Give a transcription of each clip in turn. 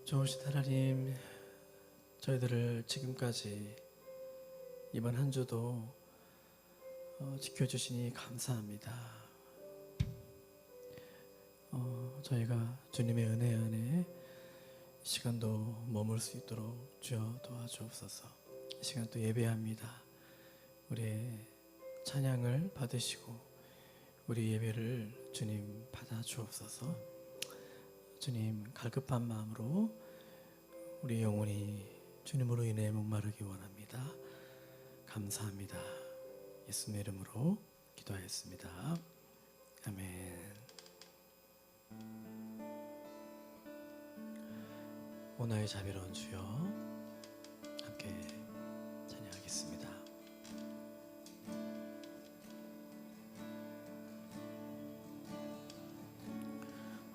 좋으신 하나님, 저희들을 지금까지 이번 한 주도 지켜주시니 감사합니다. 저희가 주님의 은혜 안에 이 시간도 머물 수 있도록 주여 도와주옵소서. 이 시간 또 예배합니다. 우리의 찬양을 받으시고 우리 예배를 주님 받아 주옵소서. 주님, 갈급한 마음으로 우리 영혼이 주님으로 인해 목마르기 원합니다. 감사합니다. 예수님의 이름으로 기도하였습니다. 아멘. 오나의 자비로운 주여, 함께 찬양하겠습니다.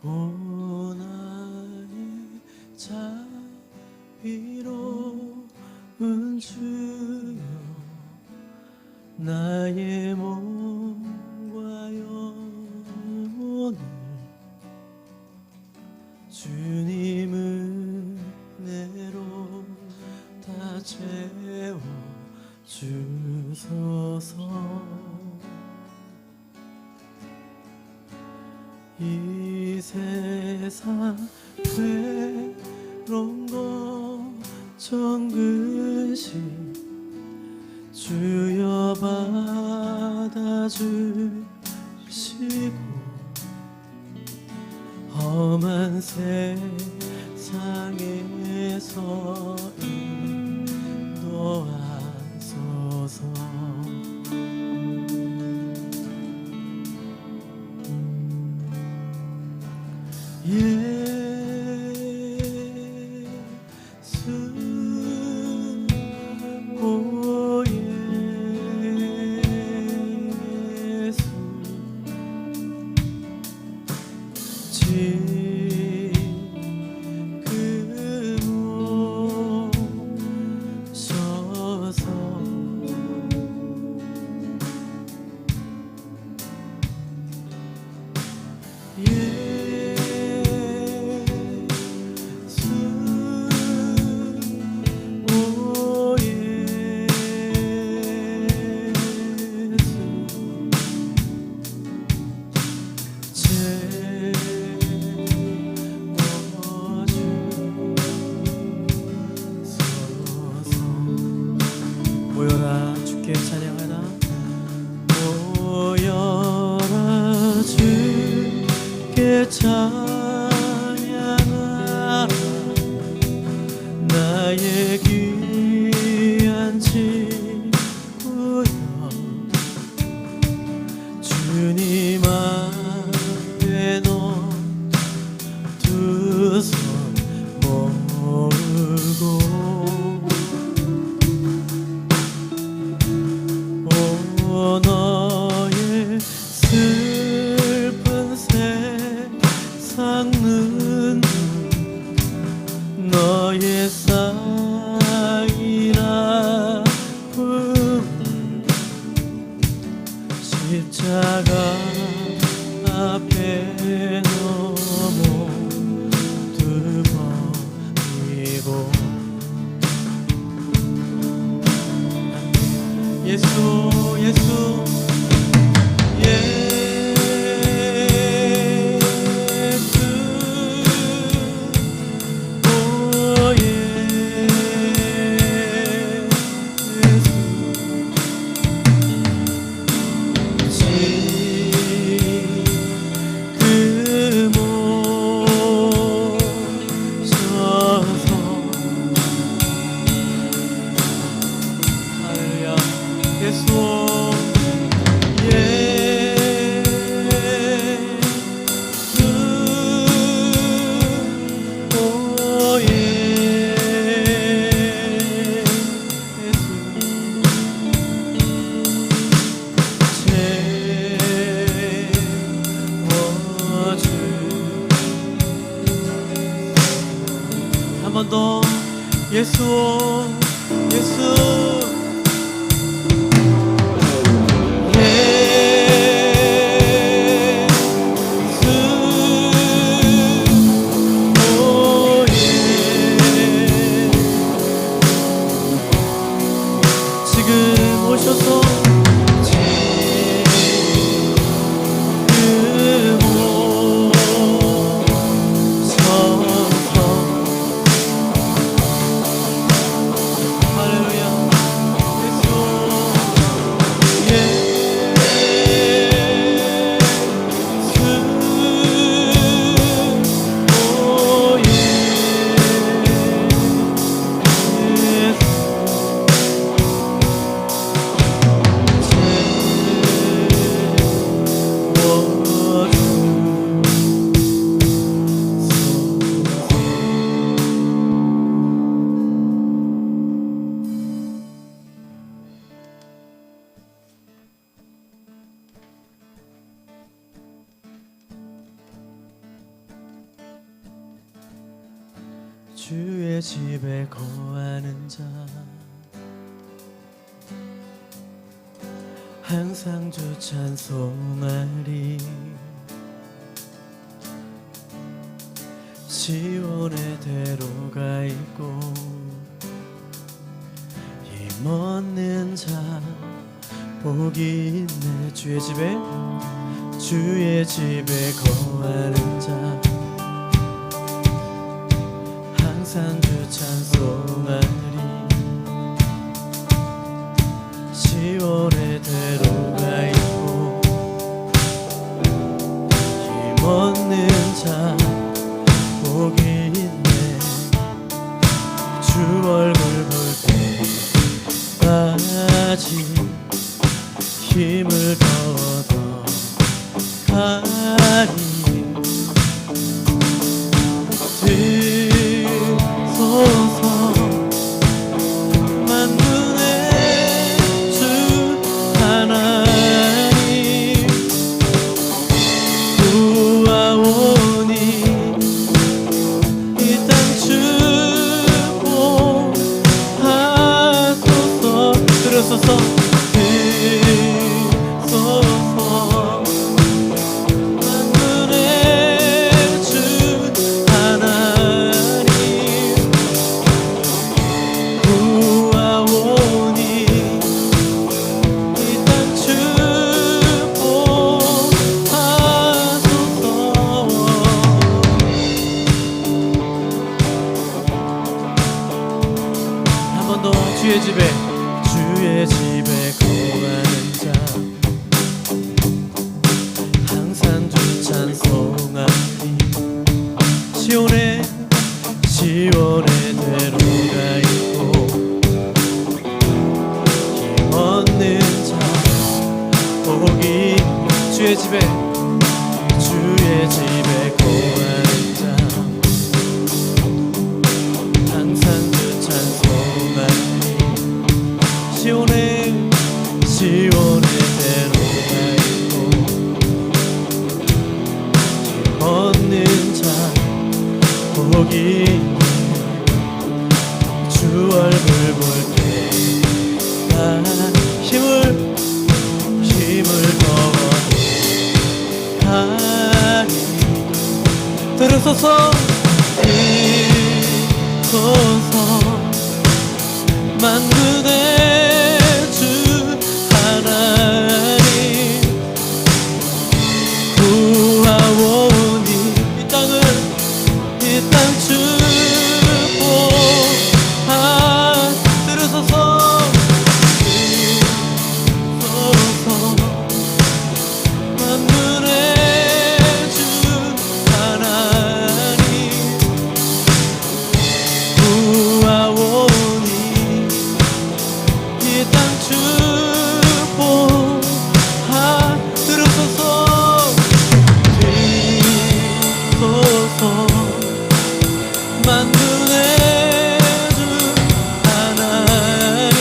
오나의 자비로운 주여, 나의 몸과 영혼을 주님 은혜로 다 채워 주소서. 이 세상 괴로운 걱정 근심 주여 받아주시고, 험한 세상에서 인도하소서. 모여라 주께 찬양하라. 모여라 주께 찬양하라. 나의 귀한 친구여, 주님 앞에 너 두 손 모으고, 너의 슬픈 세상 눈, 너의 쌓인 아픔, 십자가 앞에 너무 두 번이고. 예수 예수 한 번 더. 예수 예수 예수, 오 예수. 주의 집에 거하는 자 항상 주 찬송하리 시온의 대로가 있고 힘없는 자 복이 있네 주의 집에 거하는 자 항상 주 찬송하리 시온의 대로가 있고 힘없는 자 복이 있네 주 얼굴 볼 때까지 힘을 더더 가리 드소서 만군의 주 하나님 구하오니 이 땅 축복하소서 들으소서 주의 집에 거하는 자 항상 주 찬송하리 시온의 대로가 있고 힘없는 자 복이 주의 집에 거하는 자 항상 주 찬송하리 시온의 대로가 있고 힘없는 자 복이 주 얼굴 볼 때가 힘을 더하리 들으소서 만군의 주 하나님 구하오니 이 땅 축복하소서 만군의 주 하나님 구하오니 이 땅 축복하소서 만군의 주 하나님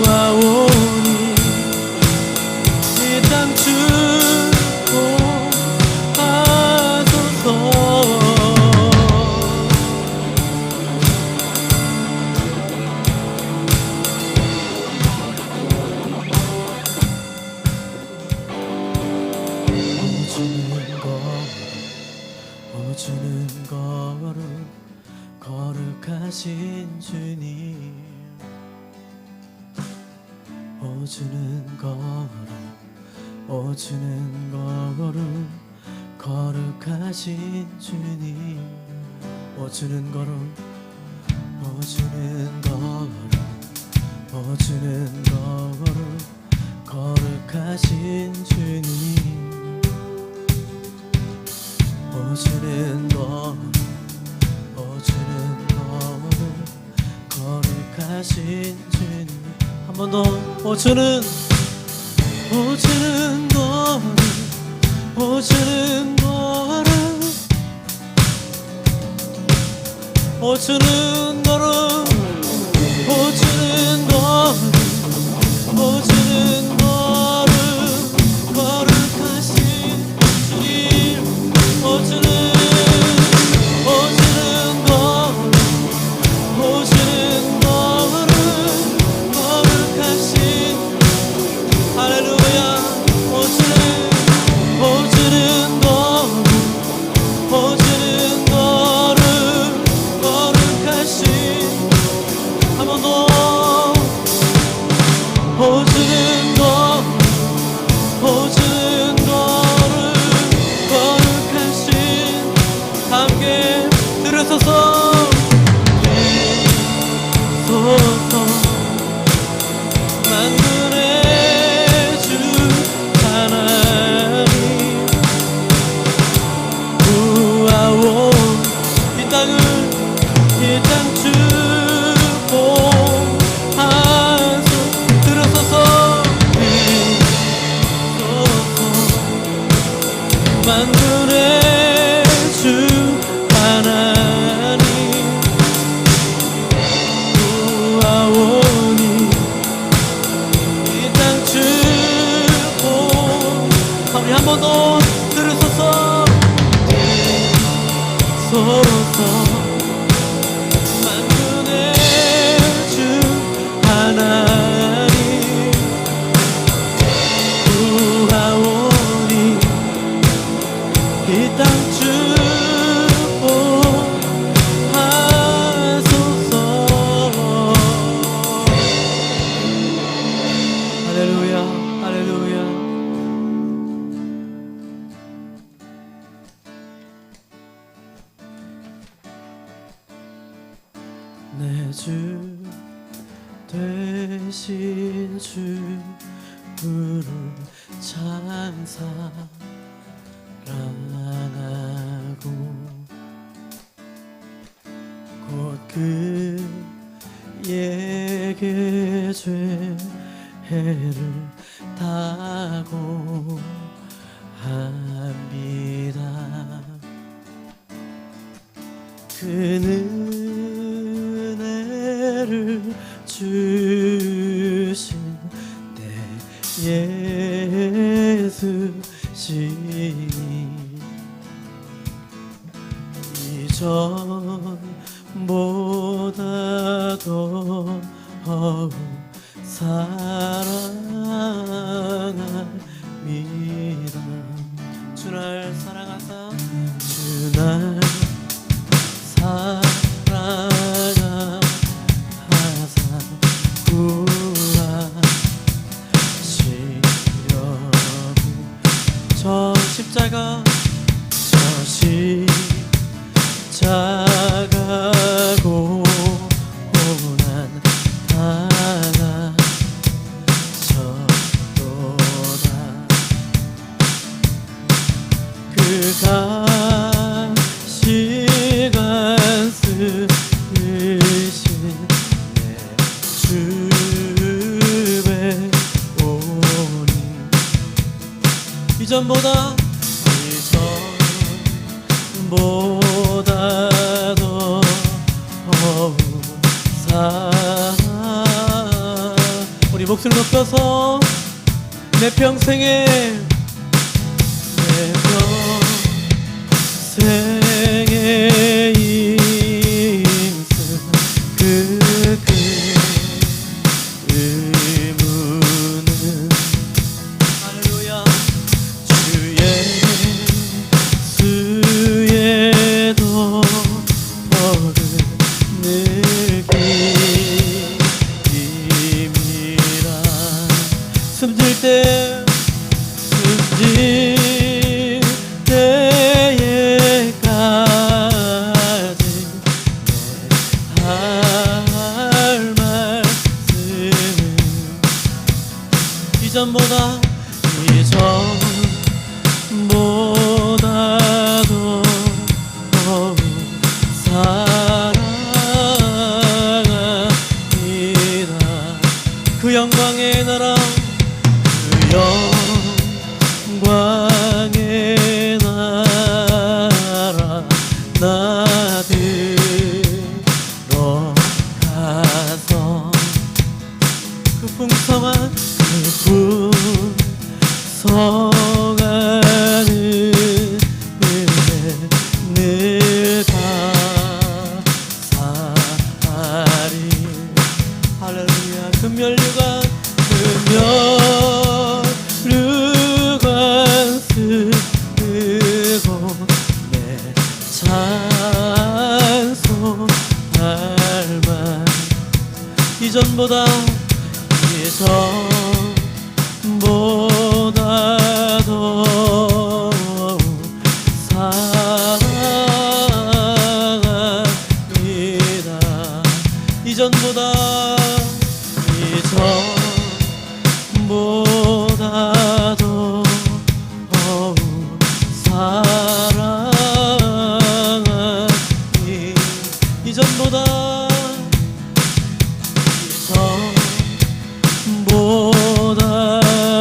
구하오니 이 땅 축복하소서 오주는 걸음 거룩하신 주님 오주는 걸음 거룩하신 주님 오주는 걸음 거룩하신 주님 오주는 걸음 거룩하신 주님 한 번 더 오주는 거룩하신 주님 오주는 만군의 주 하나님 구하오니 이 땅 주고 우리 한 번 더 들으소서 서로서 만군의 주 하나님 구하오니 이 땅 축복하소서. 할렐루야 할렐루야. 내 주 되신 주를 찬사랑하고 곧 그에게 죄를 다고 합니다. 그는 은혜를 주신 내 예수시니 이전보다 더욱 사랑합니다. 주날 사랑하사 주날 사랑하사 구하시려고 저 십자가 고난 당하셨도다. 그가 시간 쓰신 내 주배 오니 이전보다 더 우리 목소리 높여서 내 평생의 인생 그 의무는 할렐루야 주의 수에 더 느낌이라 숨질 때에까지 할 말씀은 이전보다 더욱 사랑합니다. 그 영광의 나라 그 영광의 나라 나 들어가서 그 풍성한 은혜 감사하리. 할렐루야. 금면류관 쓰고 내 찬송할 만 이전보다 더욱 사랑합니다. 이전보다 더욱 사랑하니 이전보다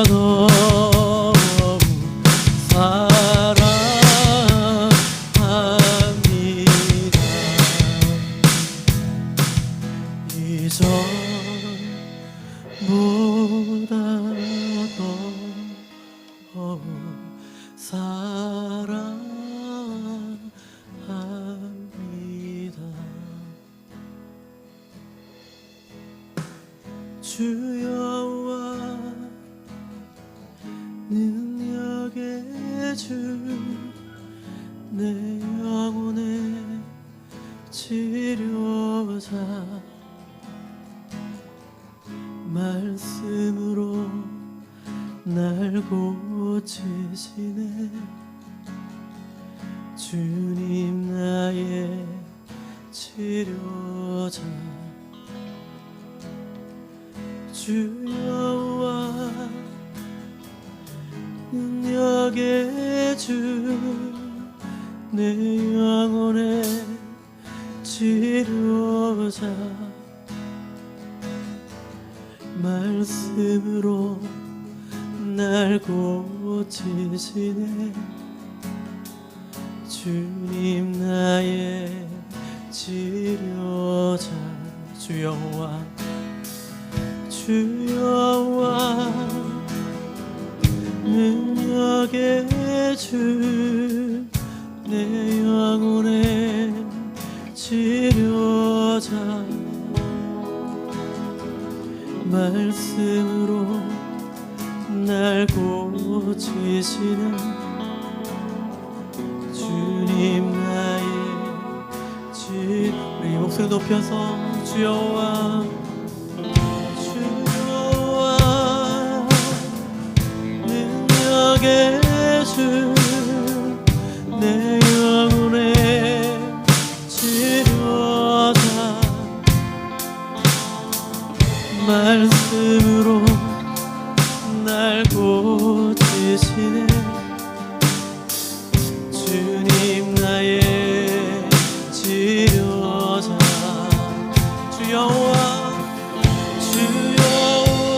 더욱 사랑하니 주 여호와 능력의 주 내 영혼의 치료자 말씀으로 날 고치시네 주님 나의 치료자 주 여호와 능력의 주 내 영혼의 치료자 말씀으로 날 고치시네 주님 나의 치료자 주 여호와 주 여호와 능력의 주 내 영혼의 치료자 말씀으로 날 고치시는 주님 나의 우리 목소리 높여서 주 여호와 주 여호와 능력의 주 내 영혼의 치료자 말씀으로 날 고치시네 주님 나의 치료자 주 여호와 주 여호와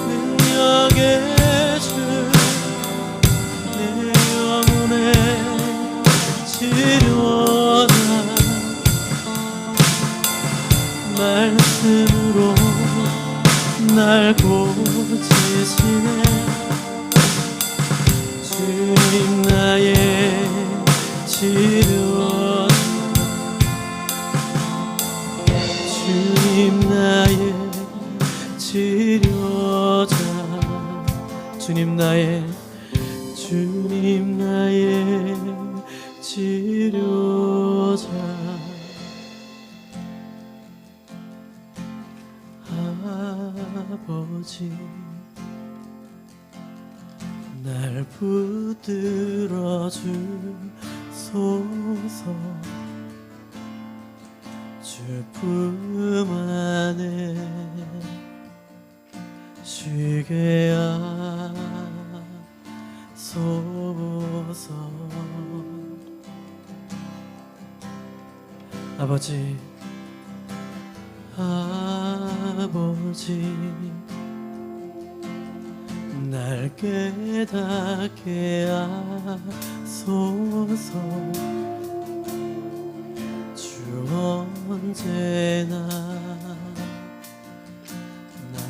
능력의 주 내 영혼의 치료자 말씀으로 날 고치시네 주님 나의 치료 주님 나의 치료자 주님 나의 치료자 아버지 날 붙들어 주소서 주 품 안에 쉬게 하소서 아버지 날 깨닫게 하소서 주 언제나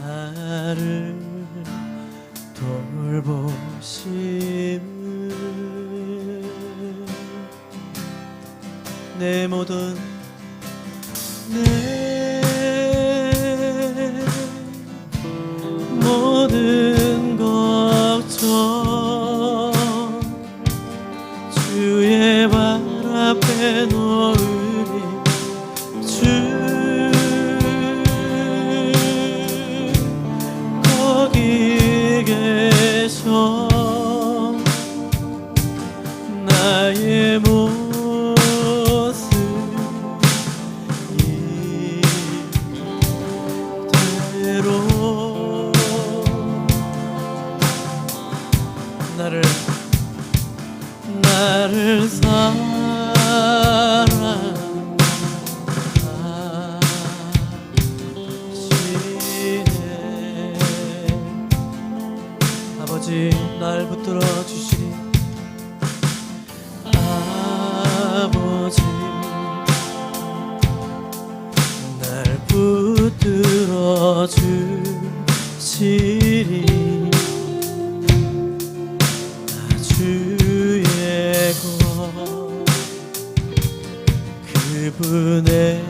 나를 돌보심을 내 모든 걱정 주의 발 앞에 놓으리 주 거기 계셔 나의 모습 이대로 나를 사랑하시네 아버지 날 붙들어 주시니 아버지 날 붙들어 주시니 주의 그분의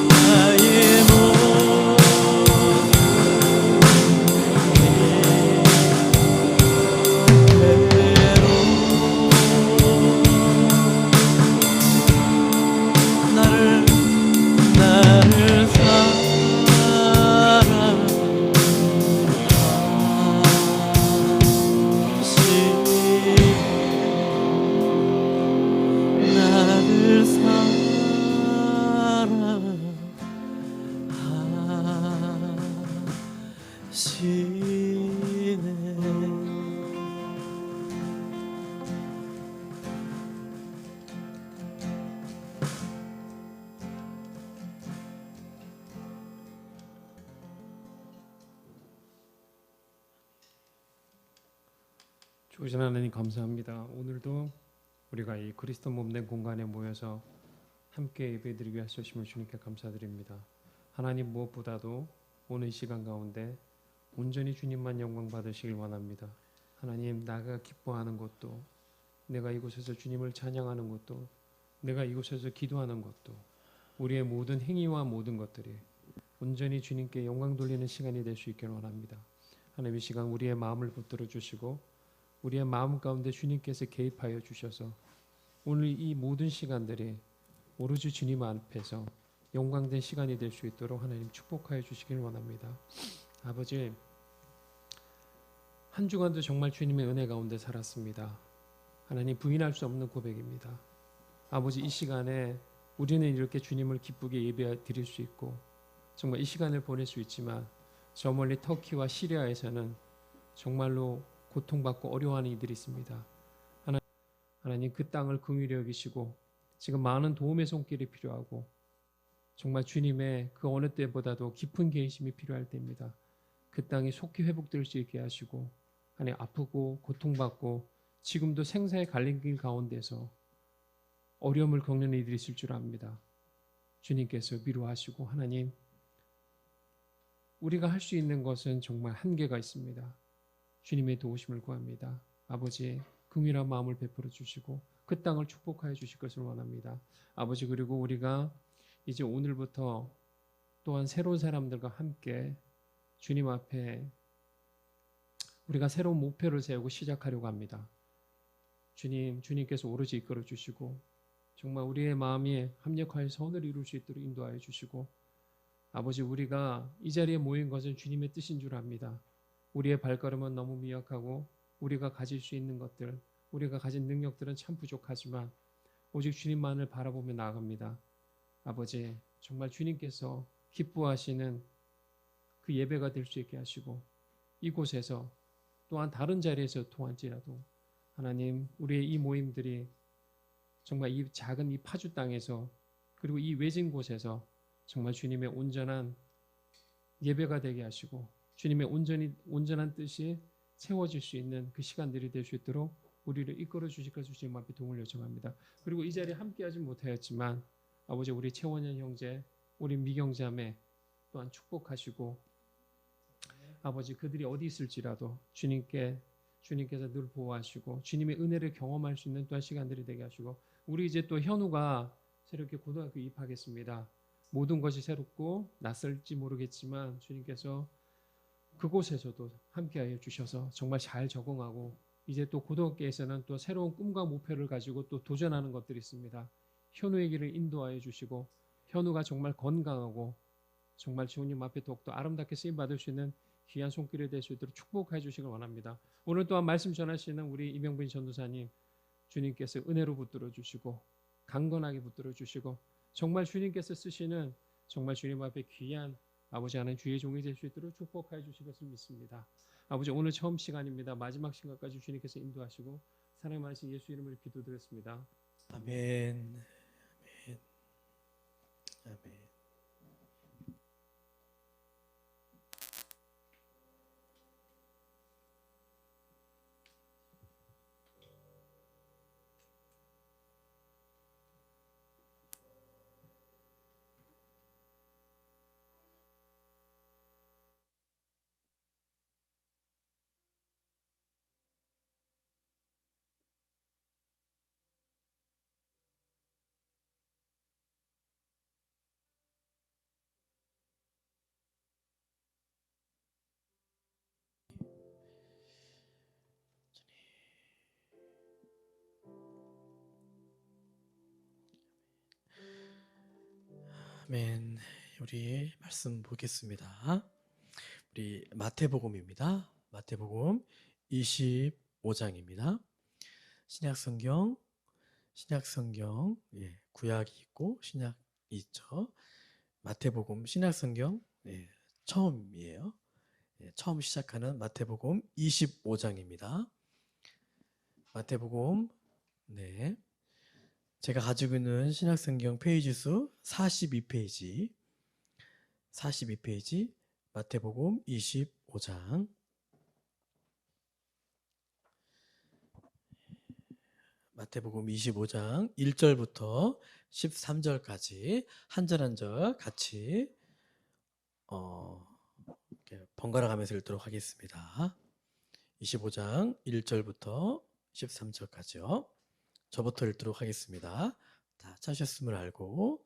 나의 나를 주신 하나님 감사합니다. 오늘도 우리가 이 그리스도 몸된 공간에 모여서 함께 예배드리기 위해 하심을 주님께 감사드립니다. 하나님 무엇보다도 오늘 이 시간 가운데 온전히 주님만 영광 받으시길 원합니다. 하나님 나가 기뻐하는 것도, 내가 이곳에서 주님을 찬양하는 것도, 내가 이곳에서 기도하는 것도, 우리의 모든 행위와 모든 것들이 온전히 주님께 영광 돌리는 시간이 될 수 있길 원합니다. 하나님 이 시간 우리의 마음을 붙들어 주시고 우리의 마음 가운데 주님께서 개입하여 주셔서 오늘 이 모든 시간들이 오로지 주님 앞에서 영광된 시간이 될 수 있도록 하나님 축복하여 주시길 원합니다. 아버지, 한 주간도 정말 주님의 은혜 가운데 살았습니다. 하나님 부인할 수 없는 고백입니다. 아버지, 이 시간에 우리는 이렇게 주님을 기쁘게 예배 드릴 수 있고 정말 이 시간을 보낼 수 있지만 저 멀리 터키와 시리아에서는 정말로 고통받고 어려워하는 이들이 있습니다. 하나님 그 땅을 긍휼히 여기시고 지금 많은 도움의 손길이 필요하고 정말 주님의 그 어느 때보다도 깊은 계심이 필요할 때입니다. 그 땅이 속히 회복될 수 있게 하시고 하나님 아프고 고통받고 지금도 생사의 갈림길 가운데서 어려움을 겪는 이들이 있을 줄 압니다. 주님께서 위로하시고 하나님 우리가 할 수 있는 것은 정말 한계가 있습니다. 주님의 도우심을 구합니다. 아버지 긍휼한 마음을 베풀어 주시고 그 땅을 축복하여 주실 것을 원합니다. 아버지 그리고 우리가 이제 오늘부터 또한 새로운 사람들과 함께 주님 앞에 우리가 새로운 목표를 세우고 시작하려고 합니다. 주님께서 오로지 이끌어 주시고 정말 우리의 마음이 합력하여 선을 이룰 수 있도록 인도하여 주시고 아버지 우리가 이 자리에 모인 것은 주님의 뜻인 줄 압니다. 우리의 발걸음은 너무 미약하고 우리가 가질 수 있는 것들, 우리가 가진 능력들은 참 부족하지만 오직 주님만을 바라보며 나아갑니다. 아버지 정말 주님께서 기뻐하시는 그 예배가 될 수 있게 하시고 이곳에서 또한 다른 자리에서 통할지라도 하나님 우리의 이 모임들이 정말 이 작은 이 파주 땅에서 그리고 이 외진 곳에서 정말 주님의 온전한 예배가 되게 하시고 주님의 온전한 뜻이 채워질 수 있는 그 시간들이 될 수 있도록 우리를 이끌어 주실 것을 주님 앞에 도움을 요청합니다. 그리고 이 자리에 함께하지 못하였지만 아버지 우리 최원현 형제, 우리 미경 자매 또한 축복하시고 아버지 그들이 어디 있을지라도 주님께서 늘 보호하시고 주님의 은혜를 경험할 수 있는 또한 시간들이 되게 하시고 우리 이제 또 현우가 새롭게 고등학교 입학했습니다. 모든 것이 새롭고 낯설지 모르겠지만 주님께서 그곳에서도 함께하여 주셔서 정말 잘 적응하고 이제 또 고등학교에서는 또 새로운 꿈과 목표를 가지고 또 도전하는 것들이 있습니다. 현우의 길을 인도하여 주시고 현우가 정말 건강하고 정말 주님 앞에 더욱더 아름답게 쓰임 받을 수 있는 귀한 손길이 될 수 있도록 축복해 주시길 원합니다. 오늘 또한 말씀 전하시는 우리 이명빈 전도사님 주님께서 은혜로 붙들어 주시고 강건하게 붙들어 주시고 정말 주님께서 쓰시는 정말 주님 앞에 귀한 아버지 하나님 주의 종이 될 수 있도록 축복하여 주실 것을 믿습니다. 아버지 오늘 처음 시간입니다. 마지막 시간까지 주님께서 인도하시고 사랑의 많으신 예수 이름으로 기도드렸습니다. 아멘. 아멘. 아멘. 아멘. 우리 말씀 보겠습니다. 우리 마태복음입니다. 마태복음 25장입니다. 신약성경, 예, 구약이 있고 신약이 있죠. 마태복음 신약성경 처음이에요. 처음 시작하는 마태복음 25장입니다. 마태복음 제가 가지고 있는 신약성경 페이지 수 42페이지 마태복음 25장 마태복음 25장 1절부터 13절까지 한 절 한 절 같이 이렇게 번갈아 가면서 읽도록 하겠습니다. 25장 1절부터 13절까지요. 저부터 읽도록 하겠습니다. 다 찾으셨음을 알고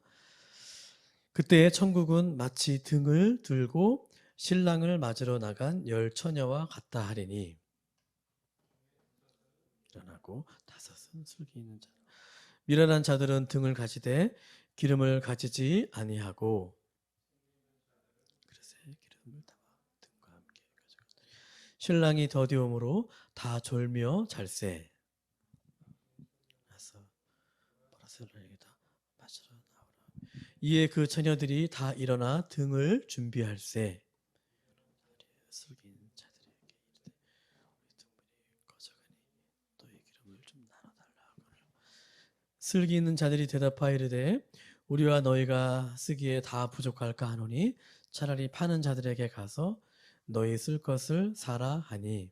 그때 천국은 마치 등을 들고 신랑을 맞으러 나간 열 처녀와 같다 하리니 일어나고 다섯은 슬기 있는 자 미련한 자들은 등을 가지되 기름을 가지지 아니하고 그릇에 기름을 담아 등과 함께 가져가 신랑이 더디움으로 다 졸며 잘세 나서 보라색을 맞으러 나오라 이에 그 처녀들이 다 일어나 등을 준비할세 슬기 있는 자들에게 이르되 우리 등불이 꺼져가니 너희 기름을 좀 나눠달라 하거늘 슬기 있는 자들이 대답하여 이르되 우리와 너희가 쓰기에 다 부족할까 하노니 차라리 파는 자들에게 가서 너희 쓸 것을 사라 하니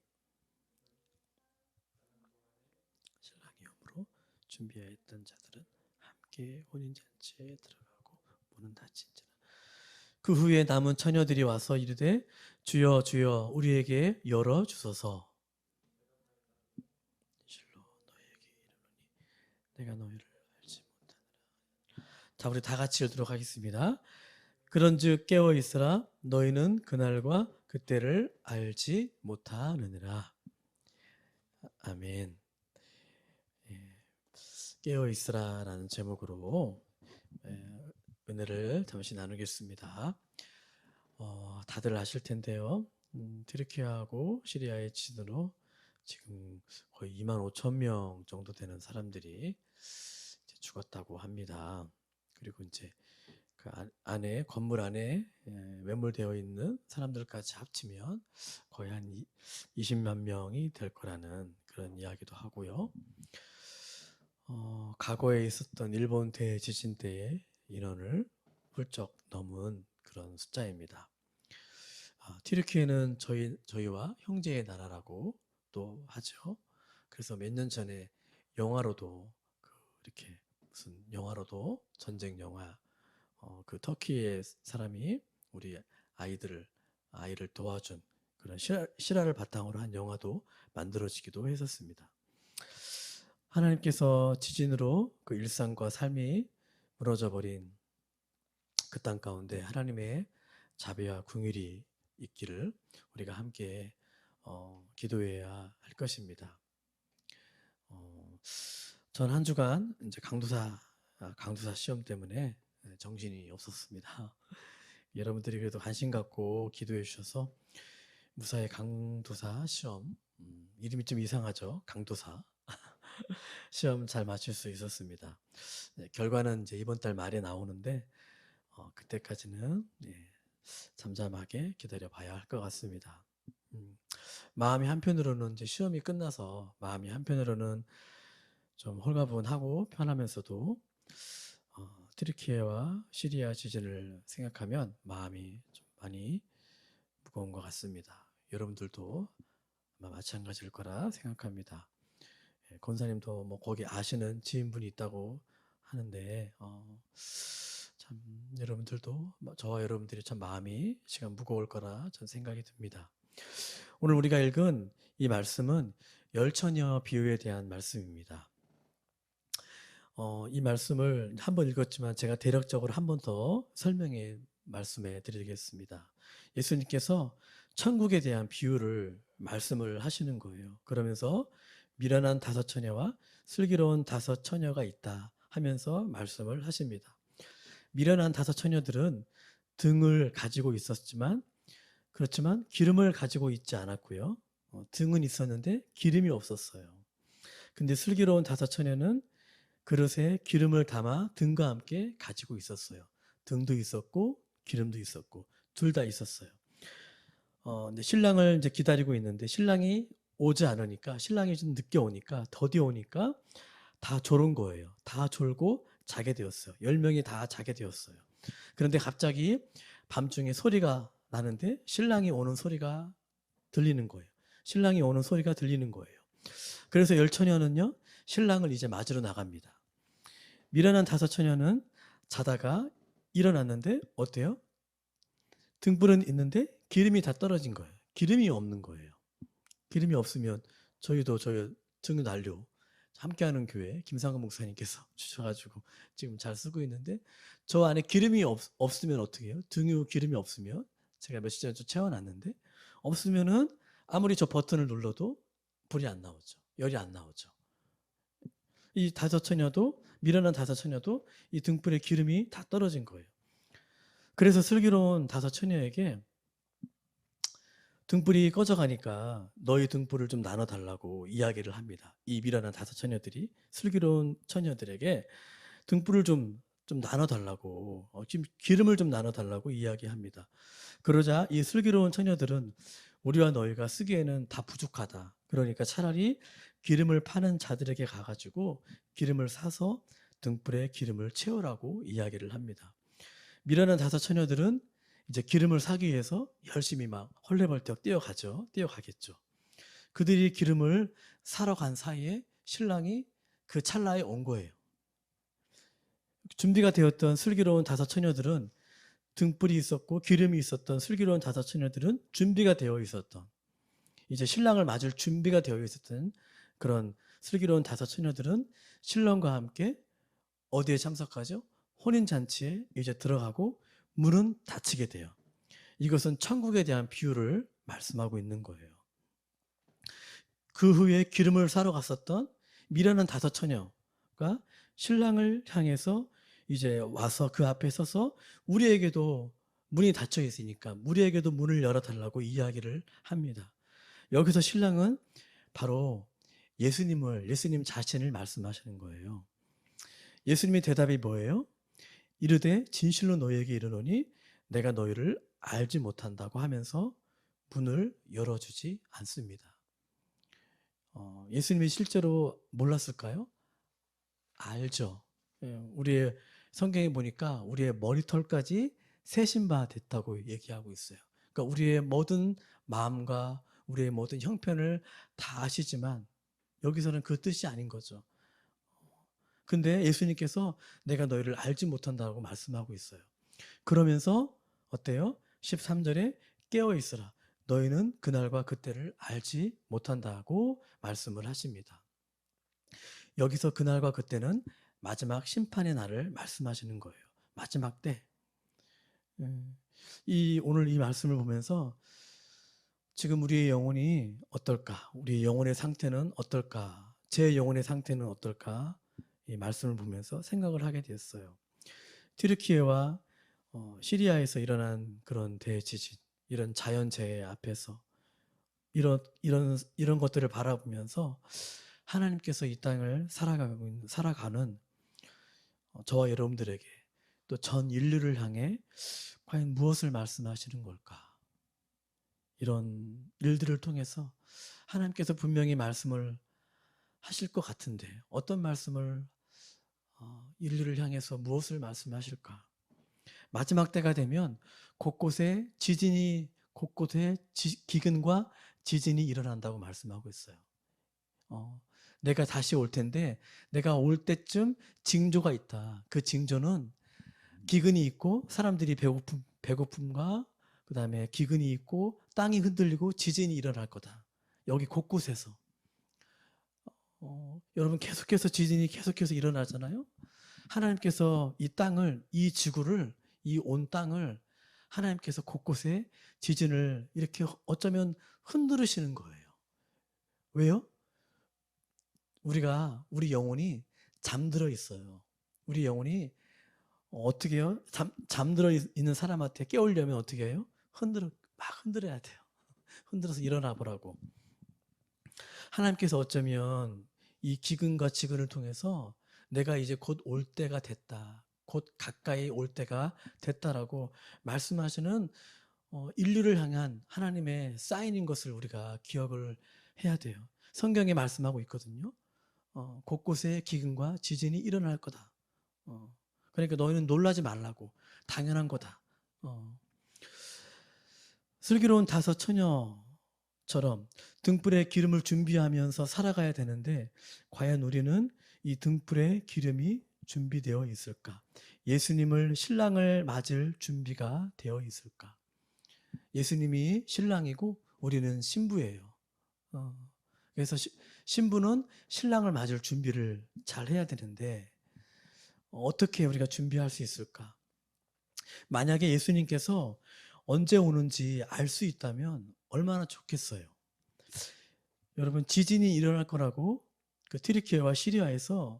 신랑이 오므로 준비하였던 자들은 함께 혼인잔치에 들어가고 문은 닫힌지라 그 후에 남은 처녀들이 와서 이르되 주여 주여 우리에게 열어 주소서 실로 너희에게 이르노니 내가 너희를 알지 못하느라 자 우리 다 같이 읽도록 하겠습니다. 그런즉 깨어 있으라 너희는 그날과 그때를 알지 못하느니라. 아멘. 깨어 있으라라는 제목으로 은혜를 잠시 나누겠습니다. 다들 아실 텐데요. 튀르키예하고 시리아의 지진으로 지금 거의 25,000명 정도 되는 사람들이 이제 죽었다고 합니다. 그리고 이제 그 안에 건물 안에 매몰되어 있는 사람들까지 합치면 거의 한 20만 명이 될 거라는 그런 이야기도 하고요. 과거에 있었던 일본 대지진 때의 인원을 훌쩍 넘은 그런 숫자입니다. 튀르키예는 저희와 형제의 나라라고 또 하죠. 그래서 몇 년 전에 영화로도 이렇게 무슨 영화로도 전쟁 영화 그 터키의 사람이 우리 아이를 도와준 그런 실화를 바탕으로 한 영화도 만들어지기도 했었습니다. 하나님께서 지진으로 그 일상과 삶이 무너져 버린 그 땅 가운데 하나님의 자비와 긍휼이 있기를 우리가 함께 기도해야 할 것입니다. 전 한 주간 이제 강도사 시험 때문에 정신이 없었습니다. 여러분들이 그래도 관심 갖고 기도해 주셔서 무사히 강도사 시험 이름이 좀 이상하죠. 강도사 시험 잘 마칠 수 있었습니다. 결과는 이제 이번 달 말에 나오는데 그때까지는 잠잠하게 기다려 봐야 할 것 같습니다. 마음이 한편으로는 이제 시험이 끝나서 마음이 한편으로는 좀 홀가분하고 편하면서도 튀르키예와 시리아 지진을 생각하면 마음이 좀 많이 무거운 것 같습니다. 여러분들도 아마 마찬가지일 거라 생각합니다. 권사님도 뭐 거기 아시는 지인분이 있다고 하는데 참 여러분들도 저와 여러분들이 참 마음이 지금 무거울 거라 전 생각이 듭니다. 오늘 우리가 읽은 이 말씀은 열처녀 비유에 대한 말씀입니다. 이 말씀을 한번 읽었지만 제가 대략적으로 한 번 더 말씀해 드리겠습니다. 예수님께서 천국에 대한 비유를 말씀을 하시는 거예요. 그러면서 미련한 다섯 처녀와 슬기로운 다섯 처녀가 있다 하면서 말씀을 하십니다. 미련한 다섯 처녀들은 등을 가지고 있었지만 그렇지만 기름을 가지고 있지 않았고요. 등은 있었는데 기름이 없었어요. 근데 슬기로운 다섯 처녀는 그릇에 기름을 담아 등과 함께 가지고 있었어요. 등도 있었고 기름도 있었고 둘 다 있었어요. 근데 신랑을 이제 기다리고 있는데 신랑이 오지 않으니까 신랑이 좀 늦게 오니까 더디 오니까 다 졸은 거예요. 다 졸고 자게 되었어요. 10명이 다 자게 되었어요. 그런데 갑자기 밤중에 소리가 나는데 신랑이 오는 소리가 들리는 거예요. 신랑이 오는 소리가 들리는 거예요. 그래서 열 처녀는요, 신랑을 이제 맞으러 나갑니다. 미련한 다섯 처녀는 자다가 일어났는데 어때요? 등불은 있는데 기름이 다 떨어진 거예요. 기름이 없는 거예요. 기름이 없으면 저희도 저희 증유난료 함께하는 교회 김상근 목사님께서 주셔가지고 지금 잘 쓰고 있는데 저 안에 기름이 없으면 어떻게 해요? 등유 기름이 없으면 제가 며칠 전에 좀 채워놨는데 없으면은 아무리 저 버튼을 눌러도 불이 안 나오죠. 열이 안 나오죠. 이 다섯 처녀도 미련한 다섯 처녀도 이 등불에 기름이 다 떨어진 거예요. 그래서 슬기로운 다섯 처녀에게 등불이 꺼져가니까 너희 등불을 좀 나눠달라고 이야기를 합니다. 이 미련한 다섯 처녀들이 슬기로운 처녀들에게 등불을 좀 나눠달라고 지금 기름을 좀 나눠달라고 이야기합니다. 그러자 이 슬기로운 처녀들은 우리와 너희가 쓰기에는 다 부족하다. 그러니까 차라리 기름을 파는 자들에게 가가지고 기름을 사서 등불에 기름을 채우라고 이야기를 합니다. 미련한 다섯 처녀들은 이제 기름을 사기 위해서 열심히 막 헐레벌떡 뛰어가겠죠. 그들이 기름을 사러 간 사이에 신랑이 그 찰나에 온 거예요. 준비가 되었던 슬기로운 다섯 처녀들은 등불이 있었고 기름이 있었던 슬기로운 다섯 처녀들은 준비가 되어 있었던 이제 신랑을 맞을 준비가 되어 있었던 그런 슬기로운 다섯 처녀들은 신랑과 함께 어디에 참석하죠? 혼인잔치에 이제 들어가고 문은 닫히게 돼요. 이것은 천국에 대한 비유를 말씀하고 있는 거예요. 그 후에 기름을 사러 갔었던 미련한 다섯 처녀가 신랑을 향해서 이제 와서 그 앞에 서서 우리에게도 문이 닫혀 있으니까 우리에게도 문을 열어달라고 이야기를 합니다. 여기서 신랑은 바로 예수님 자신을 말씀하시는 거예요. 예수님의 대답이 뭐예요? 이르되 진실로 너희에게 이르노니 내가 너희를 알지 못한다고 하면서 문을 열어주지 않습니다. 예수님이 실제로 몰랐을까요? 알죠. 우리의 성경에 보니까 우리의 머리털까지 세신 바 됐다고 얘기하고 있어요. 그러니까 우리의 모든 마음과 우리의 모든 형편을 다 아시지만 여기서는 그 뜻이 아닌 거죠. 근데 예수님께서 내가 너희를 알지 못한다고 말씀하고 있어요. 그러면서 어때요? 13절에 깨어 있으라. 너희는 그날과 그때를 알지 못한다고 말씀을 하십니다. 여기서 그날과 그때는 마지막 심판의 날을 말씀하시는 거예요. 마지막 때. 오늘 이 말씀을 보면서 지금 우리의 영혼이 어떨까? 우리의 영혼의 상태는 어떨까? 제 영혼의 상태는 어떨까? 이 말씀을 보면서 생각을 하게 됐어요. 튀르키예와 시리아에서 일어난 그런 대지진, 이런 자연재해 앞에서 이런 것들을 바라보면서 하나님께서 이 땅을 살아가는 저와 여러분들에게 또 전 인류를 향해 과연 무엇을 말씀하시는 걸까? 이런 일들을 통해서 하나님께서 분명히 말씀을 하실 것 같은데 어떤 말씀을 인류를 향해서 무엇을 말씀하실까? 마지막 때가 되면 곳곳에 기근과 지진이 일어난다고 말씀하고 있어요. 내가 다시 올 텐데 내가 올 때쯤 징조가 있다. 그 징조는 기근이 있고 사람들이 배고픔과 그 다음에 기근이 있고 땅이 흔들리고 지진이 일어날 거다. 여기 곳곳에서. 여러분 계속해서 지진이 계속해서 일어나잖아요. 하나님께서 이 땅을, 이 지구를, 이 온 땅을 하나님께서 곳곳에 지진을 이렇게 어쩌면 흔들으시는 거예요. 왜요? 우리 영혼이 잠들어 있어요. 우리 영혼이 어떻게 해요? 잠들어 있는 사람한테 깨우려면 어떻게 해요? 막 흔들어야 돼요. 흔들어서 일어나 보라고. 하나님께서 어쩌면 이 기근과 지근을 통해서 내가 이제 곧 올 때가 됐다. 곧 가까이 올 때가 됐다라고 말씀하시는 인류를 향한 하나님의 사인인 것을 우리가 기억을 해야 돼요. 성경에 말씀하고 있거든요. 곳곳에 기근과 지진이 일어날 거다. 그러니까 너희는 놀라지 말라고. 당연한 거다. 슬기로운 다섯 처녀처럼 등불에 기름을 준비하면서 살아가야 되는데 과연 우리는 이 등불에 기름이 준비되어 있을까? 예수님을 신랑을 맞을 준비가 되어 있을까? 예수님이 신랑이고 우리는 신부예요. 그래서 신부는 신랑을 맞을 준비를 잘 해야 되는데 어떻게 우리가 준비할 수 있을까? 만약에 예수님께서 언제 오는지 알 수 있다면 얼마나 좋겠어요. 여러분 지진이 일어날 거라고 그 튀르키예와 시리아에서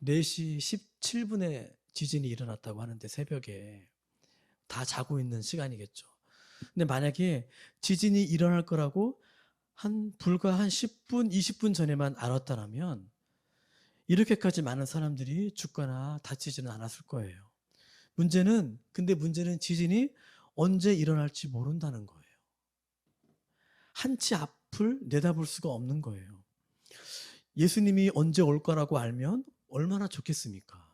4시 17분에 지진이 일어났다고 하는데 새벽에 다 자고 있는 시간이겠죠. 근데 만약에 지진이 일어날 거라고 불과 한 10분, 20분 전에만 알았다면 이렇게까지 많은 사람들이 죽거나 다치지는 않았을 거예요. 문제는 지진이 언제 일어날지 모른다는 거예요. 한치 앞을 내다볼 수가 없는 거예요. 예수님이 언제 올 거라고 알면 얼마나 좋겠습니까?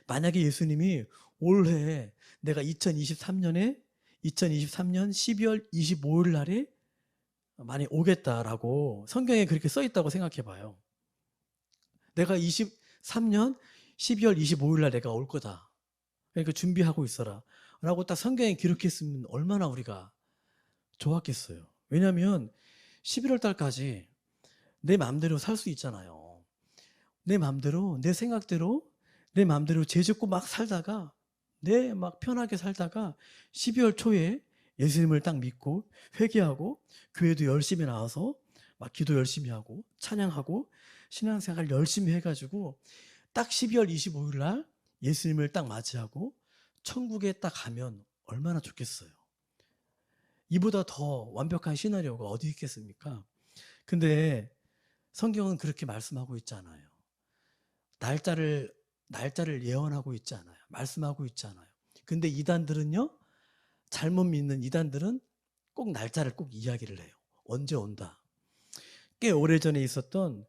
만약에 예수님이 올해 내가 2023년 12월 25일 날에 많이 오겠다라고 성경에 그렇게 써 있다고 생각해 봐요. 내가 23년 12월 25일 날 내가 올 거다. 그러니까 준비하고 있어라. 라고 딱 성경에 기록했으면 얼마나 우리가 좋았겠어요. 왜냐하면 11월 달까지 내 마음대로 살 수 있잖아요. 내 마음대로, 내 생각대로, 내 마음대로 죄짓고 막 살다가 막 편하게 살다가 12월 초에 예수님을 딱 믿고 회개하고 교회도 열심히 나와서 막 기도 열심히 하고 찬양하고 신앙생활 열심히 해가지고 딱 12월 25일 날 예수님을 딱 맞이하고 천국에 딱 가면 얼마나 좋겠어요. 이보다 더 완벽한 시나리오가 어디 있겠습니까? 근데 성경은 그렇게 말씀하고 있지 않아요. 날짜를 예언하고 있지 않아요. 말씀하고 있지 않아요. 근데 이단들은요, 잘못 믿는 이단들은 꼭 날짜를 꼭 이야기를 해요. 언제 온다. 꽤 오래전에 있었던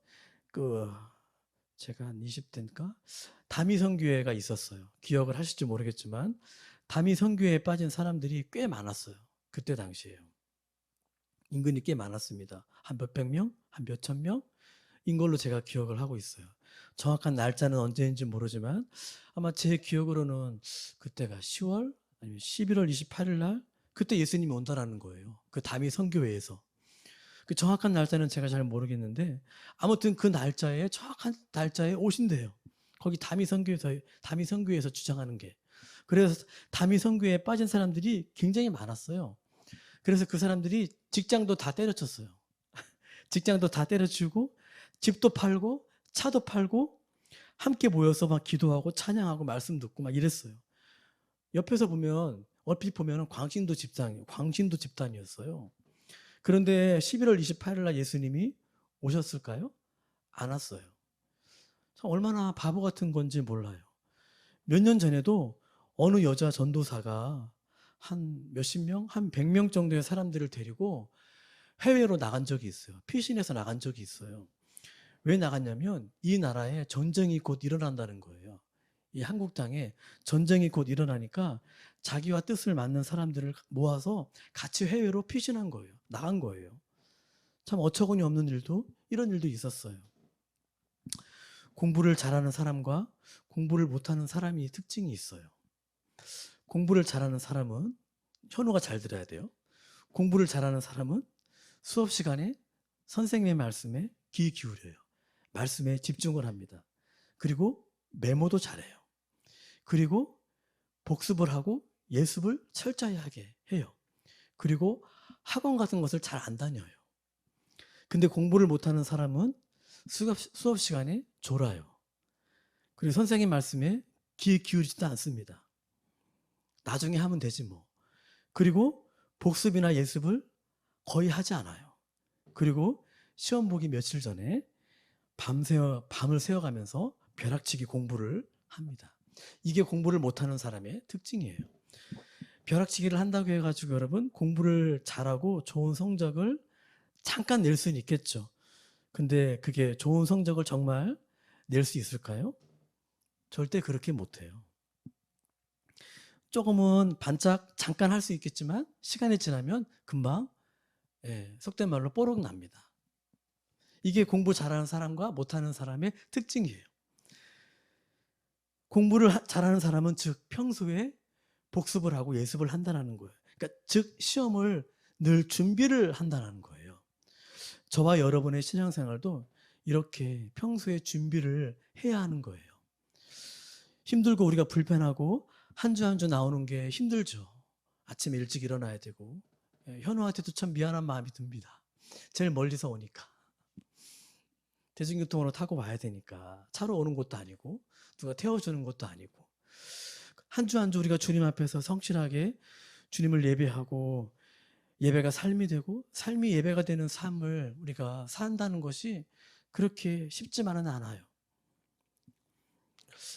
제가 한 20대인가? 다미성교회가 있었어요. 기억을 하실지 모르겠지만 다미성교회에 빠진 사람들이 꽤 많았어요. 그때 당시에요. 인근이 꽤 많았습니다. 한 몇백 명? 한 몇천 명? 인 걸로 제가 기억을 하고 있어요. 정확한 날짜는 언제인지 모르지만 아마 제 기억으로는 그때가 10월 아니면 11월 28일 날 그때 예수님이 온다라는 거예요. 그 다미 선교회에서. 그 정확한 날짜는 제가 잘 모르겠는데 아무튼 그 날짜에 정확한 날짜에 오신대요. 거기 다미 선교회에서 주장하는 게. 그래서 다미 선교회에 빠진 사람들이 굉장히 많았어요. 그래서 그 사람들이 직장도 다 때려쳤어요. 직장도 다 때려치우고 집도 팔고 차도 팔고 함께 모여서 막 기도하고 찬양하고 말씀 듣고 막 이랬어요. 옆에서 보면 얼핏 보면 광신도 집단이었어요. 그런데 11월 28일 날 예수님이 오셨을까요? 안 왔어요. 참 얼마나 바보 같은 건지 몰라요. 몇 년 전에도 어느 여자 전도사가 한 몇십 명, 한 100명 정도의 사람들을 데리고 해외로 나간 적이 있어요. 피신해서 나간 적이 있어요. 왜 나갔냐면 이 나라에 전쟁이 곧 일어난다는 거예요. 이 한국 땅에 전쟁이 곧 일어나니까 자기와 뜻을 맞는 사람들을 모아서 같이 해외로 피신한 거예요. 나간 거예요. 참 어처구니 없는 일도 이런 일도 있었어요. 공부를 잘하는 사람과 공부를 못하는 사람이 특징이 있어요. 공부를 잘하는 사람은 현우가 잘 들어야 돼요. 공부를 잘하는 사람은 수업 시간에 선생님의 말씀에 귀 기울여요. 말씀에 집중을 합니다. 그리고 메모도 잘해요. 그리고 복습을 하고 예습을 철저히 하게 해요. 그리고 학원 같은 것을 잘 안 다녀요. 근데 공부를 못하는 사람은 수업 시간에 졸아요. 그리고 선생님 말씀에 귀에 기울이지도 않습니다. 나중에 하면 되지 뭐. 그리고 복습이나 예습을 거의 하지 않아요. 그리고 시험 보기 며칠 전에 밤을 새워가면서 벼락치기 공부를 합니다. 이게 공부를 못하는 사람의 특징이에요. 벼락치기를 한다고 해가지고 여러분 공부를 잘하고 좋은 성적을 잠깐 낼 수는 있겠죠. 근데 그게 좋은 성적을 정말 낼 수 있을까요? 절대 그렇게 못해요. 조금은 반짝 잠깐 할 수 있겠지만 시간이 지나면 금방 속된 말로 뽀록 납니다. 이게 공부 잘하는 사람과 못하는 사람의 특징이에요. 공부를 잘하는 사람은 즉 평소에 복습을 하고 예습을 한다는 거예요. 그러니까 즉 시험을 늘 준비를 한다는 거예요. 저와 여러분의 신앙생활도 이렇게 평소에 준비를 해야 하는 거예요. 힘들고 우리가 불편하고 한 주 한 주 나오는 게 힘들죠. 아침에 일찍 일어나야 되고 현우한테도 참 미안한 마음이 듭니다. 제일 멀리서 오니까 대중교통으로 타고 와야 되니까 차로 오는 것도 아니고 누가 태워주는 것도 아니고 한 주 한 주 우리가 주님 앞에서 성실하게 주님을 예배하고 예배가 삶이 되고 삶이 예배가 되는 삶을 우리가 산다는 것이 그렇게 쉽지만은 않아요.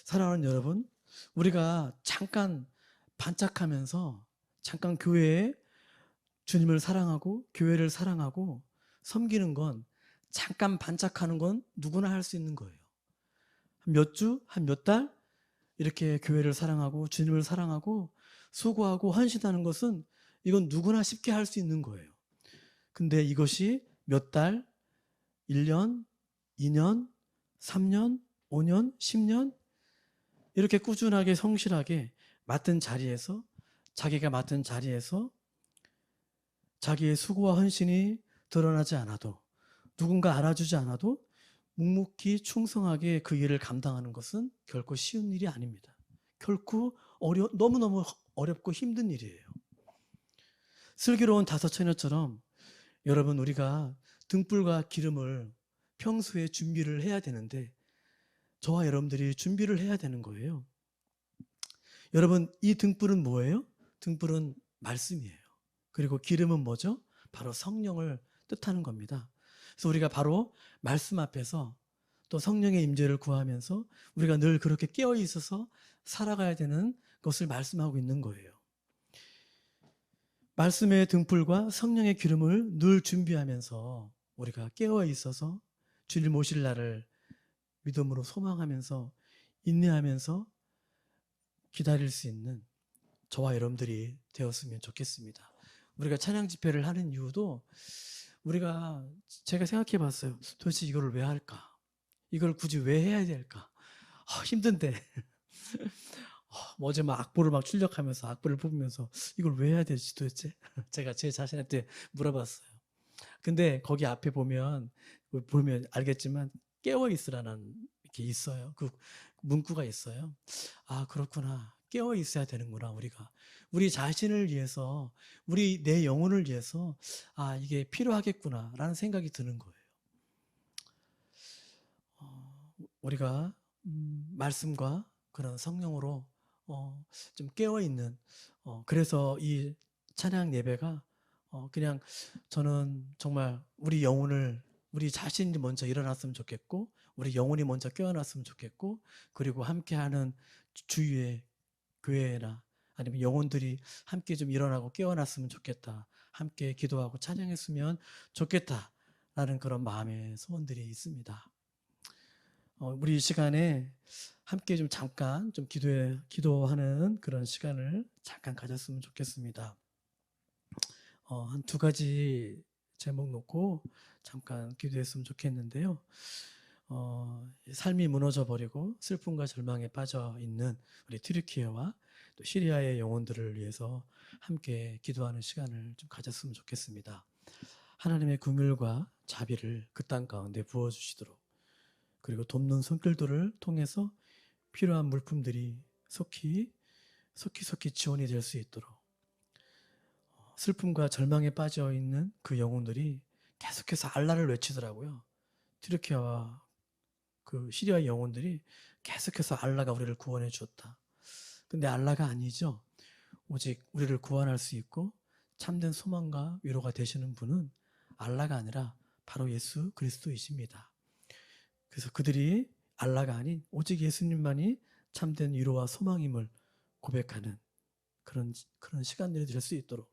사랑하는 여러분, 우리가 잠깐 반짝하면서 잠깐 교회에 주님을 사랑하고 교회를 사랑하고 섬기는 건 잠깐 반짝하는 건 누구나 할 수 있는 거예요. 몇 주, 한 몇 달 이렇게 교회를 사랑하고 주님을 사랑하고 수고하고 헌신하는 것은 이건 누구나 쉽게 할 수 있는 거예요. 근데 이것이 몇 달, 1년, 2년, 3년, 5년, 10년 이렇게 꾸준하게 성실하게 맡은 자리에서 자기가 맡은 자리에서 자기의 수고와 헌신이 드러나지 않아도 누군가 알아주지 않아도 묵묵히 충성하게 그 일을 감당하는 것은 결코 쉬운 일이 아닙니다. 결코 너무너무 어렵고 힘든 일이에요. 슬기로운 다섯 처녀처럼 여러분 우리가 등불과 기름을 평소에 준비를 해야 되는데 저와 여러분들이 준비를 해야 되는 거예요. 여러분 이 등불은 뭐예요? 등불은 말씀이에요. 그리고 기름은 뭐죠? 바로 성령을 뜻하는 겁니다. 그래서 우리가 바로 말씀 앞에서 또 성령의 임재를 구하면서 우리가 늘 그렇게 깨어 있어서 살아가야 되는 것을 말씀하고 있는 거예요. 말씀의 등불과 성령의 기름을 늘 준비하면서 우리가 깨어 있어서 주님 오실 날을 믿음으로 소망하면서 인내하면서 기다릴 수 있는 저와 여러분들이 되었으면 좋겠습니다. 우리가 찬양 집회를 하는 이유도 제가 생각해 봤어요. 도대체 이거를 왜 할까? 이걸 굳이 왜 해야 될까? 힘든데. 어제 막 악보를 막 출력하면서 악보를 뽑으면서 이걸 왜 해야 되지 도대체? 제가 제 자신한테 물어봤어요. 근데 거기 앞에 보면 알겠지만 깨어 있으라는 게 있어요. 그 문구가 있어요. 아, 그렇구나. 깨어 있어야 되는구나, 우리가. 우리 자신을 위해서, 내 영혼을 위해서 아, 이게 필요하겠구나라는 생각이 드는 거예요. 우리가 말씀과 그런 성령으로 좀 깨어 있는 그래서 이 찬양 예배가 그냥 저는 정말 우리 자신이 먼저 일어났으면 좋겠고 우리 영혼이 먼저 깨어났으면 좋겠고 그리고 함께하는 주위의 교회나 아니면 영혼들이 함께 좀 일어나고 깨어났으면 좋겠다. 함께 기도하고 찬양했으면 좋겠다라는 그런 마음의 소원들이 있습니다. 우리 이 시간에 함께 좀 잠깐 좀 기도하는 그런 시간을 잠깐 가졌으면 좋겠습니다. 한 두 가지 제목 놓고 잠깐 기도했으면 좋겠는데요. 삶이 무너져 버리고 슬픔과 절망에 빠져 있는 우리 튀르키예와 또 시리아의 영혼들을 위해서 함께 기도하는 시간을 좀 가졌으면 좋겠습니다. 하나님의 긍휼과 자비를 그 땅 가운데 부어 주시도록 그리고 돕는 손길들을 통해서 필요한 물품들이 속히 지원이 될 수 있도록 슬픔과 절망에 빠져 있는 그 영혼들이 계속해서 알라를 외치더라고요. 튀르키예와 그 시리아 영혼들이 계속해서 알라가 우리를 구원해 주었다. 근데 알라가 아니죠. 오직 우리를 구원할 수 있고 참된 소망과 위로가 되시는 분은 알라가 아니라 바로 예수 그리스도이십니다. 그래서 그들이 알라가 아닌 오직 예수님만이 참된 위로와 소망임을 고백하는 그런 시간들이 될 수 있도록,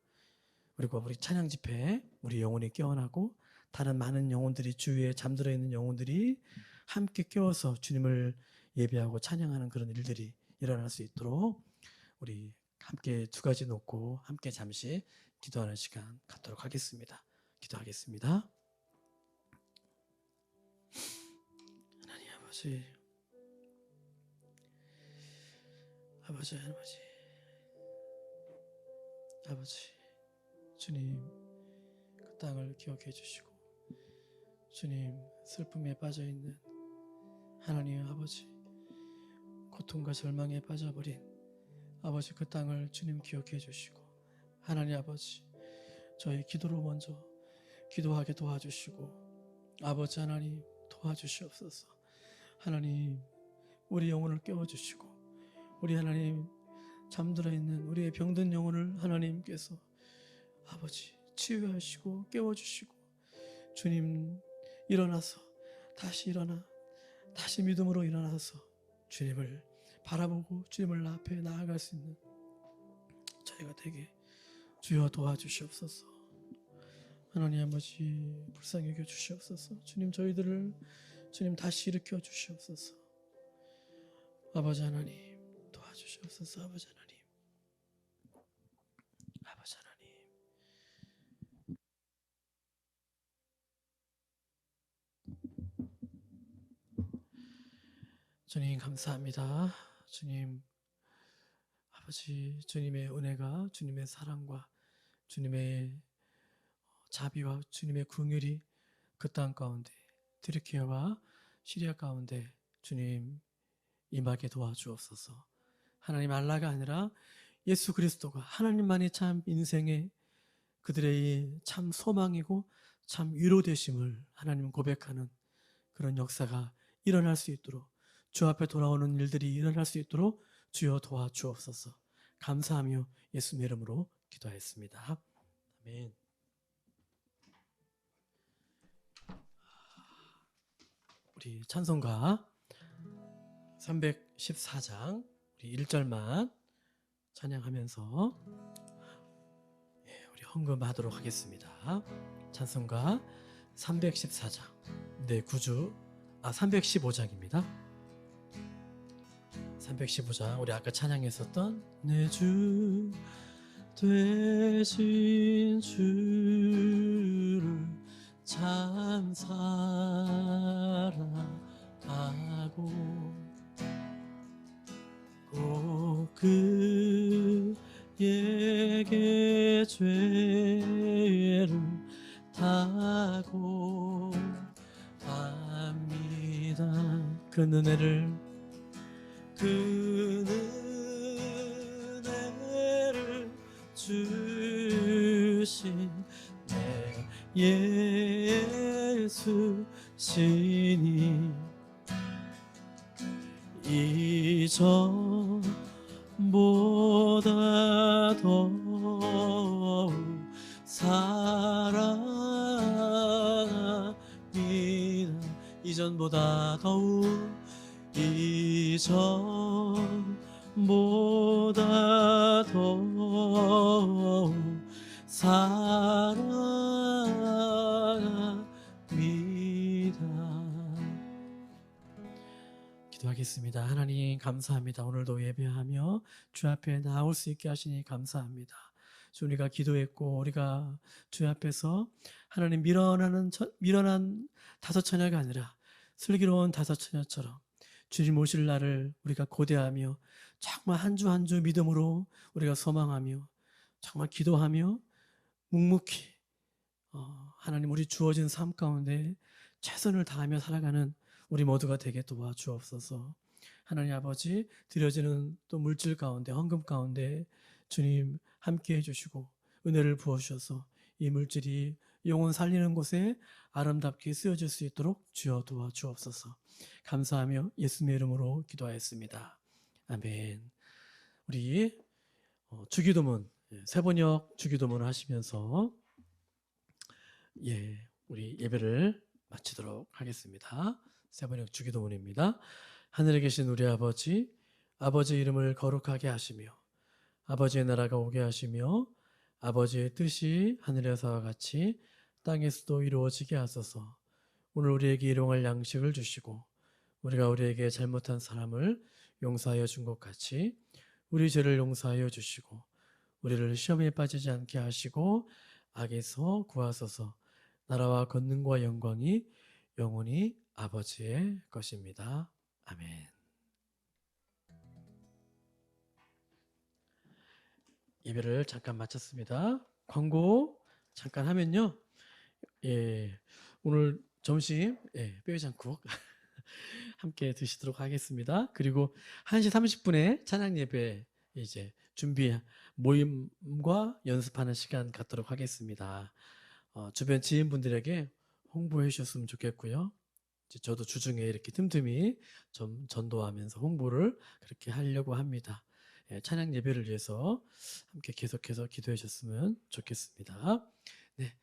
그리고 우리 찬양 집회에 우리 영혼이 깨어나고 다른 많은 영혼들이, 주위에 잠들어 있는 영혼들이 함께 깨워서 주님을 예배하고 찬양하는 그런 일들이 일어날 수 있도록 우리 함께 두 가지 놓고 함께 잠시 기도하는 시간 갖도록 하겠습니다. 기도하겠습니다. 하나님 아버지, 아버지, 주님 그 땅을 기억해 주시고, 주님 슬픔에 빠져 있는 하나님 아버지, 고통과 절망에 빠져버린 아버지 그 땅을 주님 기억해 주시고, 하나님 아버지 저희 기도로 먼저 기도하게 도와주시고, 아버지 하나님 도와주시옵소서. 하나님 우리 영혼을 깨워주시고, 우리 하나님 잠들어 있는 우리의 병든 영혼을 하나님께서 아버지 치유하시고 깨워주시고, 주님 일어나서 다시 믿음으로 일어나서 주님을 바라보고 주님을 앞에 나아갈 수 있는 저희가 되게 주여 도와주시옵소서. 하나님 아버지 불쌍히 여겨 주시옵소서. 주님 저희들을 주님 다시 일으켜 주시옵소서. 아버지 하나님 도와주시옵소서. 아버지 하나님, 아버지 하나님, 주님 감사합니다. 주님 아버지, 주님의 은혜가, 주님의 사랑과 주님의 자비와 주님의 긍휼이 그 땅 가운데, 튀르키예와 시리아 가운데 주님 임하게 도와주옵소서. 하나님 알라가 아니라 예수 그리스도가 하나님만이 참 인생의 그들의 참 소망이고 참 위로되심을 하나님 고백하는 그런 역사가 일어날 수 있도록, 주 앞에 돌아오는 일들이 일어날 수 있도록 주여 도와주옵소서. 감사하며 예수님의 이름으로 기도하였습니다. 아멘. 우리 찬송가 314장 우리 1절만 찬양하면서 우리 헌금하도록 하겠습니다. 찬송가 314장, 네, 315장입니다. 315장 우리 아까 찬양했었던 내 주 되신 주를 참 사랑하고 꼭 그에게 죄를 다고 합니다. 그 은혜를 주신 내 예수 신이 이전보다 더욱 사랑합니다. 이전보다 더욱, 이전보다 더욱 사랑합니다. 기도하겠습니다. 하나님 감사합니다. 오늘도 예배하며 주 앞에 나올 수 있게 하시니 감사합니다. 주, 우리가 기도했고 우리가 주 앞에서 하나님 밀어난 다섯 처녀가 아니라 슬기로운 다섯 처녀처럼 주님 오실 날을 우리가 고대하며 정말 한 주 한 주 믿음으로 우리가 소망하며 정말 기도하며 묵묵히 하나님 우리 주어진 삶 가운데 최선을 다하며 살아가는 우리 모두가 되게 도와주옵소서. 하나님 아버지, 드려지는 또 물질 가운데, 헌금 가운데 주님 함께 해주시고 은혜를 부어주셔서 이 물질이 영혼 살리는 곳에 아름답게 쓰여질 수 있도록 주여 도와주옵소서. 감사하며 예수님의 이름으로 기도하였습니다. 아멘. 우리 주기도문, 새번역 주기도문을 하시면서 우리 예배를 마치도록 하겠습니다. 새번역 주기도문입니다. 하늘에 계신 우리 아버지, 아버지의 이름을 거룩하게 하시며 아버지의 나라가 오게 하시며 아버지의 뜻이 하늘에서와 같이 땅에서도 이루어지게 하소서. 오늘 우리에게 일용할 양식을 주시고 우리가 우리에게 잘못한 사람을 용서하여 준 것 같이 우리 죄를 용서하여 주시고 우리를 시험에 빠지지 않게 하시고 악에서 구하소서. 나라와 권능과 영광이 영원히 아버지의 것입니다. 아멘. 예배를 잠깐 마쳤습니다. 광고 잠깐 하면요. 오늘 점심 뼈해장국 함께 드시도록 하겠습니다. 그리고 1시 30분에 찬양 예배 이제 준비 모임과 연습하는 시간 갖도록 하겠습니다. 주변 지인분들에게 홍보해 주셨으면 좋겠고요. 이제 저도 주중에 이렇게 틈틈이 좀 전도하면서 홍보를 그렇게 하려고 합니다. 찬양 예배를 위해서 함께 계속해서 기도해 주셨으면 좋겠습니다. 네,